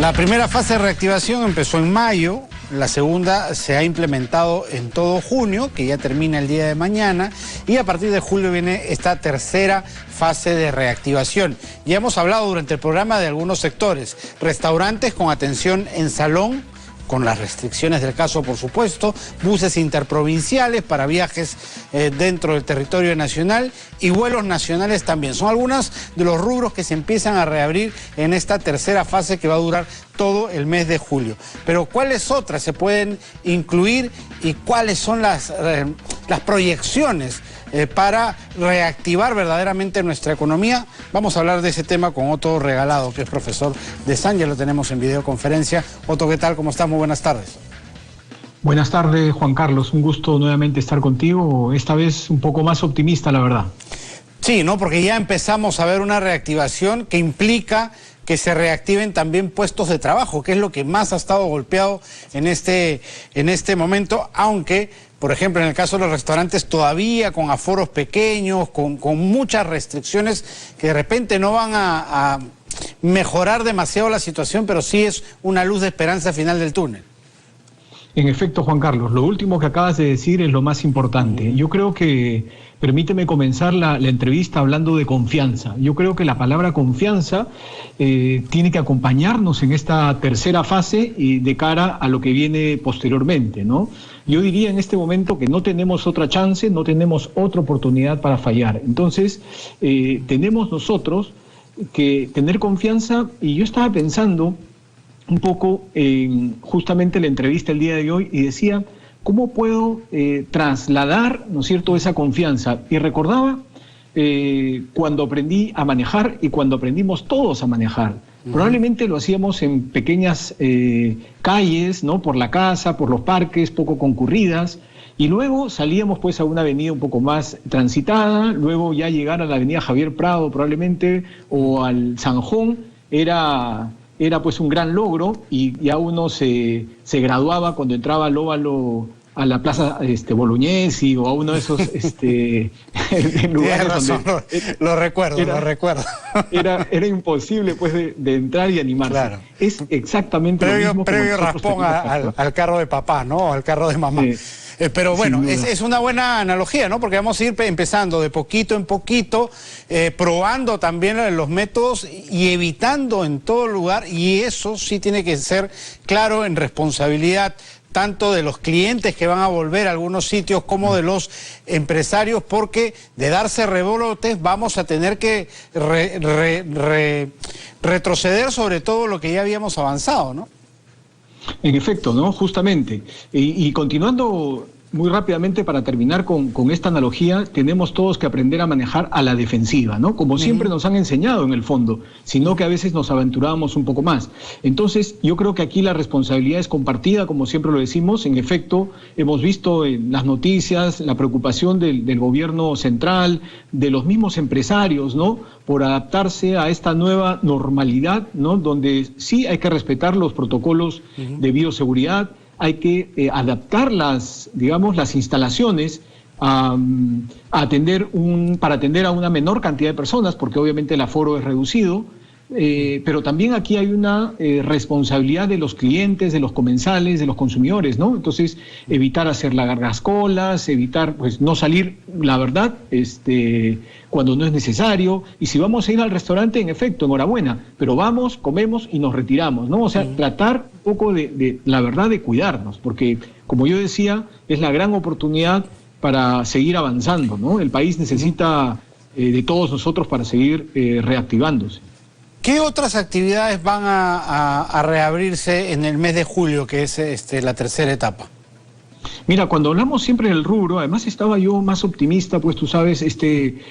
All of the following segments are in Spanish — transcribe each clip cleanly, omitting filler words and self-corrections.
La primera fase de reactivación empezó en mayo, la segunda se ha implementado en todo junio, que ya termina el día de mañana, y a partir de julio viene esta tercera fase de reactivación. Ya hemos hablado durante el programa de algunos sectores, restaurantes con atención en salón, con las restricciones del caso, por supuesto, buses interprovinciales para viajes dentro del territorio nacional y vuelos nacionales también. Son algunos de los rubros que se empiezan a reabrir en esta tercera fase que va a durar todo el mes de julio. Pero ¿cuáles otras se pueden incluir y cuáles son las proyecciones para reactivar verdaderamente nuestra economía? Vamos a hablar de ese tema con Otto Regalado, que es profesor de SAN, ya lo tenemos en videoconferencia. Otto, ¿qué tal? ¿Cómo estás? Muy buenas tardes. Buenas tardes, Juan Carlos. Un gusto nuevamente estar contigo, esta vez un poco más optimista, la verdad. Sí, ¿no? Porque ya empezamos a ver una reactivación que implica que se reactiven también puestos de trabajo, que es lo que más ha estado golpeado en este momento, aunque, por ejemplo, en el caso de los restaurantes, todavía con aforos pequeños, con muchas restricciones que de repente no van a mejorar demasiado la situación, pero sí es una luz de esperanza al final del túnel. En efecto, Juan Carlos, lo último que acabas de decir es lo más importante. Yo creo que, permíteme comenzar la entrevista hablando de confianza. Yo creo que la palabra confianza tiene que acompañarnos en esta tercera fase y de cara a lo que viene posteriormente, ¿no? Yo diría en este momento que no tenemos otra chance, no tenemos otra oportunidad para fallar. Entonces, tenemos nosotros que tener confianza, y yo estaba pensando un poco en justamente la entrevista el día de hoy y decía, ¿cómo puedo trasladar, ¿no es cierto?, esa confianza? Y recordaba cuando aprendí a manejar y cuando aprendimos todos a manejar. Probablemente lo hacíamos en pequeñas calles, ¿no?, por la casa, por los parques, poco concurridas, y luego salíamos pues a una avenida un poco más transitada, luego ya llegar a la avenida Javier Prado probablemente, o al Sanjón, era pues un gran logro, y ya uno se graduaba cuando entraba al óvalo, a la plaza Bolognesi, o a uno de esos lugares razón, donde... Lo recuerdo. Era imposible pues de entrar y animarse. Claro. Es exactamente lo mismo. Previo raspón al carro de papá, ¿no? Al carro de mamá. Sí. Pero bueno, es una buena analogía, ¿no? Porque vamos a ir empezando de poquito en poquito, probando también los métodos y evitando en todo lugar, y eso sí tiene que ser claro en responsabilidad tanto de los clientes que van a volver a algunos sitios como de los empresarios, porque de darse rebrotes vamos a tener que retroceder sobre todo lo que ya habíamos avanzado, ¿no? En efecto, ¿no? Justamente. Y continuando muy rápidamente para terminar con esta analogía, tenemos todos que aprender a manejar a la defensiva, ¿no? Como siempre nos han enseñado en el fondo, sino que a veces nos aventurábamos un poco más. Entonces, yo creo que aquí la responsabilidad es compartida, como siempre lo decimos. En efecto, hemos visto en las noticias la preocupación del gobierno central, de los mismos empresarios, ¿no?, por adaptarse a esta nueva normalidad, ¿no?, donde sí hay que respetar los protocolos de bioseguridad, hay que adaptar las instalaciones para atender a una menor cantidad de personas, porque obviamente el aforo es reducido, pero también aquí hay una responsabilidad de los clientes, de los comensales, de los consumidores, ¿no? Entonces, evitar hacer largas colas, evitar pues no salir, la verdad, cuando no es necesario. Y si vamos a ir al restaurante, en efecto, enhorabuena, pero vamos, comemos y nos retiramos, ¿no? O sea, tratar un poco la verdad de cuidarnos, porque, como yo decía, es la gran oportunidad para seguir avanzando, ¿no? El país necesita de todos nosotros para seguir reactivándose. ¿Qué otras actividades van a reabrirse en el mes de julio, que es la tercera etapa? Mira, cuando hablamos siempre del rubro, además estaba yo más optimista, pues tú sabes, este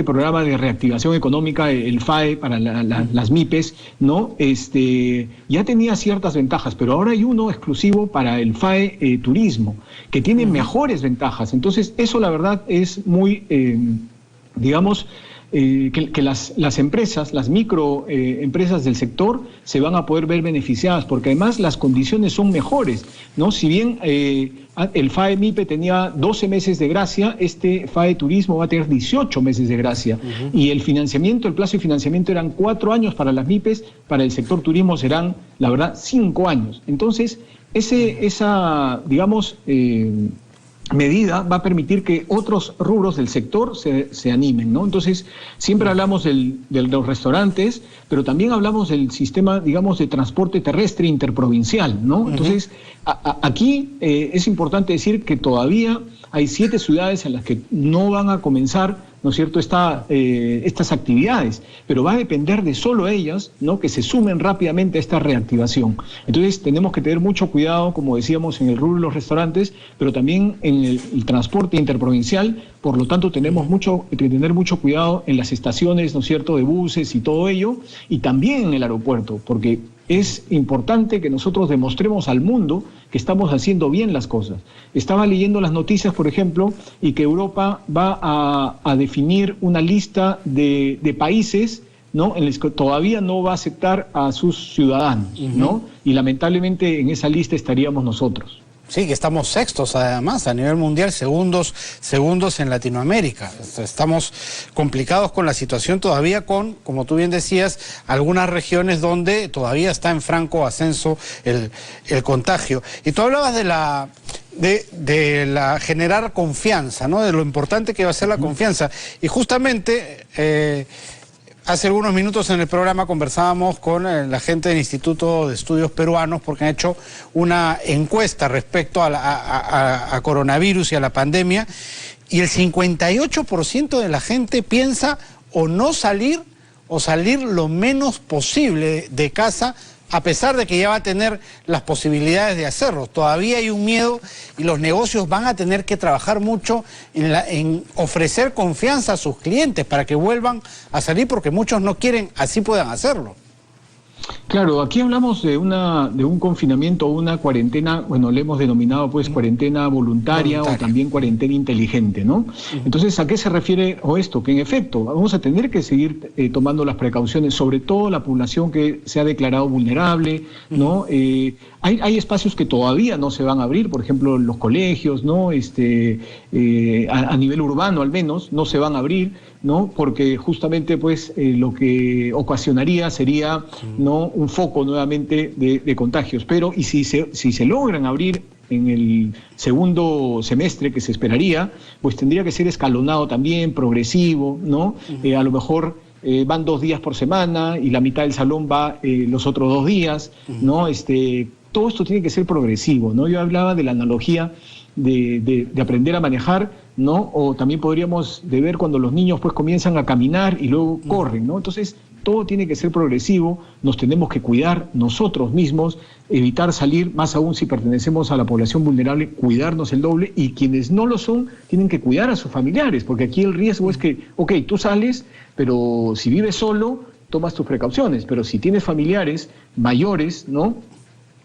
programa de reactivación económica, el FAE para las MIPES, ¿no? Ya tenía ciertas ventajas, pero ahora hay uno exclusivo para el FAE Turismo, que tiene mejores ventajas. Entonces, eso la verdad es muy, que las empresas, las microempresas del sector se van a poder ver beneficiadas, porque además las condiciones son mejores, ¿no? Si bien el FAE MIPE tenía 12 meses de gracia, este FAE Turismo va a tener 18 meses de gracia. Y el financiamiento, el plazo de financiamiento eran 4 años para las MIPES, para el sector turismo serán, la verdad, 5 años. Entonces, esa digamos, medida va a permitir que otros rubros del sector se animen, ¿no? Entonces, siempre hablamos de los restaurantes, pero también hablamos del sistema, digamos, de transporte terrestre interprovincial, ¿no? Entonces, aquí es importante decir que todavía hay 7 ciudades en las que no van a comenzar, ¿no es cierto?, estas actividades, pero va a depender de solo ellas, ¿no?, que se sumen rápidamente a esta reactivación. Entonces tenemos que tener mucho cuidado, como decíamos, en el rubro de los restaurantes, pero también en el transporte interprovincial. Por lo tanto, tenemos que tener mucho cuidado en las estaciones, ¿no es cierto?, de buses y todo ello, y también en el aeropuerto, porque es importante que nosotros demostremos al mundo que estamos haciendo bien las cosas. Estaba leyendo las noticias, por ejemplo, y que Europa va a definir una lista de países, ¿no?, en los que todavía no va a aceptar a sus ciudadanos, ¿no? Y lamentablemente en esa lista estaríamos nosotros. Sí, que estamos sextos además a nivel mundial, segundos en Latinoamérica. Estamos complicados con la situación todavía con, como tú bien decías, algunas regiones donde todavía está en franco ascenso el contagio. Y tú hablabas de la generar confianza, ¿no?, de lo importante que va a ser la confianza. Y justamente hace algunos minutos en el programa conversábamos con la gente del Instituto de Estudios Peruanos porque han hecho una encuesta respecto a coronavirus y a la pandemia, y el 58% de la gente piensa o no salir o salir lo menos posible de casa, a pesar de que ya va a tener las posibilidades de hacerlo. Todavía hay un miedo y los negocios van a tener que trabajar mucho en ofrecer confianza a sus clientes para que vuelvan a salir, porque muchos no quieren, así puedan hacerlo. Claro, aquí hablamos de un confinamiento o una cuarentena, bueno, le hemos denominado pues cuarentena voluntaria o también cuarentena inteligente, ¿no? Entonces, ¿a qué se refiere esto? Que en efecto vamos a tener que seguir tomando las precauciones, sobre todo la población que se ha declarado vulnerable, ¿no? Hay espacios que todavía no se van a abrir, por ejemplo, los colegios, ¿no? A nivel urbano al menos, no se van a abrir, ¿no? Porque justamente pues lo que ocasionaría sería, ¿no?, un foco nuevamente de contagios. Pero y si se logran abrir en el segundo semestre que se esperaría, pues tendría que ser escalonado también, progresivo, ¿no? A lo mejor van 2 días por semana y la mitad del salón va los otros 2 días, ¿no? Todo esto tiene que ser progresivo, ¿no? Yo hablaba de la analogía de aprender a manejar, ¿no? O también podríamos ver cuando los niños pues comienzan a caminar y luego corren, ¿no? Entonces, todo tiene que ser progresivo, nos tenemos que cuidar nosotros mismos, evitar salir, más aún si pertenecemos a la población vulnerable, cuidarnos el doble, y quienes no lo son tienen que cuidar a sus familiares, porque aquí el riesgo es que, tú sales, pero si vives solo, tomas tus precauciones, pero si tienes familiares mayores, ¿no?,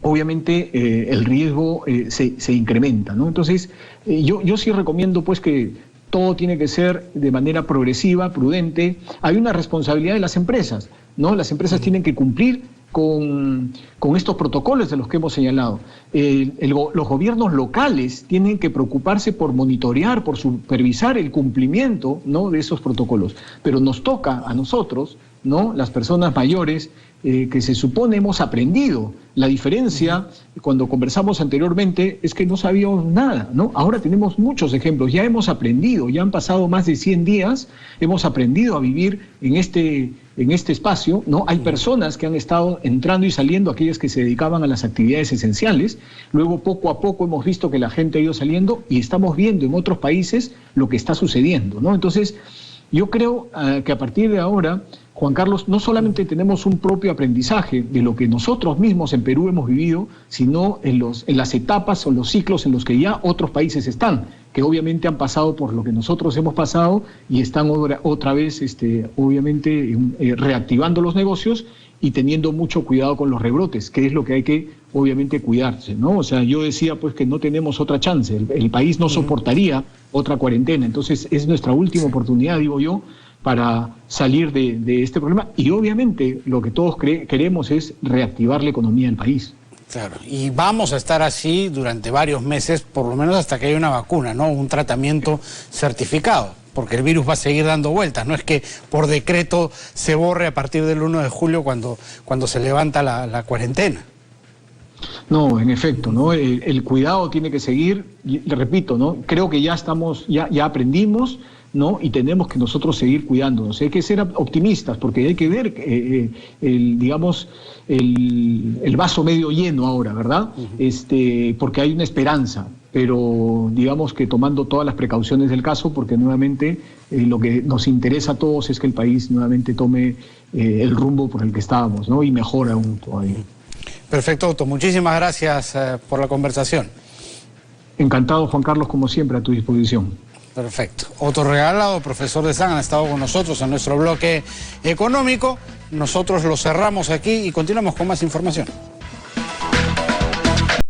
obviamente el riesgo se incrementa, ¿no? Entonces, yo sí recomiendo pues que todo tiene que ser de manera progresiva, prudente. Hay una responsabilidad de las empresas, ¿no? Las empresas tienen que cumplir con estos protocolos de los que hemos señalado. Los gobiernos locales tienen que preocuparse por monitorear, por supervisar el cumplimiento, ¿no?, de esos protocolos. Pero nos toca a nosotros, ¿no?, las personas mayores, que se supone hemos aprendido. La diferencia, cuando conversamos anteriormente, es que no sabíamos nada, ¿no? Ahora tenemos muchos ejemplos, ya hemos aprendido, ya han pasado más de 100 días, hemos aprendido a vivir en este espacio, ¿no? Hay personas que han estado entrando y saliendo, aquellas que se dedicaban a las actividades esenciales, luego poco a poco hemos visto que la gente ha ido saliendo y estamos viendo en otros países lo que está sucediendo, ¿no? Entonces, yo creo que a partir de ahora, Juan Carlos, no solamente tenemos un propio aprendizaje de lo que nosotros mismos en Perú hemos vivido, sino en las etapas o los ciclos en los que ya otros países están, que obviamente han pasado por lo que nosotros hemos pasado y están otra vez, obviamente, reactivando los negocios y teniendo mucho cuidado con los rebrotes, que es lo que hay que, obviamente, cuidarse, ¿no? O sea, yo decía, pues, que no tenemos otra chance, el país no soportaría otra cuarentena, entonces es nuestra última oportunidad, digo yo, para salir de este problema. Y obviamente lo que todos queremos es reactivar la economía del país. Claro, y vamos a estar así durante varios meses, por lo menos hasta que haya una vacuna, ¿no? Un tratamiento certificado, porque el virus va a seguir dando vueltas. No es que por decreto se borre a partir del 1 de julio cuando se levanta la cuarentena. No, en efecto, ¿no? El cuidado tiene que seguir, y le repito, ¿no? Creo que ya aprendimos, ¿no? Y tenemos que nosotros seguir cuidándonos. Hay que ser optimistas porque hay que ver, digamos, el vaso medio lleno ahora, ¿verdad? Porque hay una esperanza, pero digamos que tomando todas las precauciones del caso, porque nuevamente lo que nos interesa a todos es que el país nuevamente tome el rumbo por el que estábamos, ¿no? Y mejor aún todavía. Perfecto, Otto. Muchísimas gracias por la conversación. Encantado, Juan Carlos, como siempre, a tu disposición. Perfecto. Otto Regalado, profesor de SAN, ha estado con nosotros en nuestro bloque económico. Nosotros lo cerramos aquí y continuamos con más información.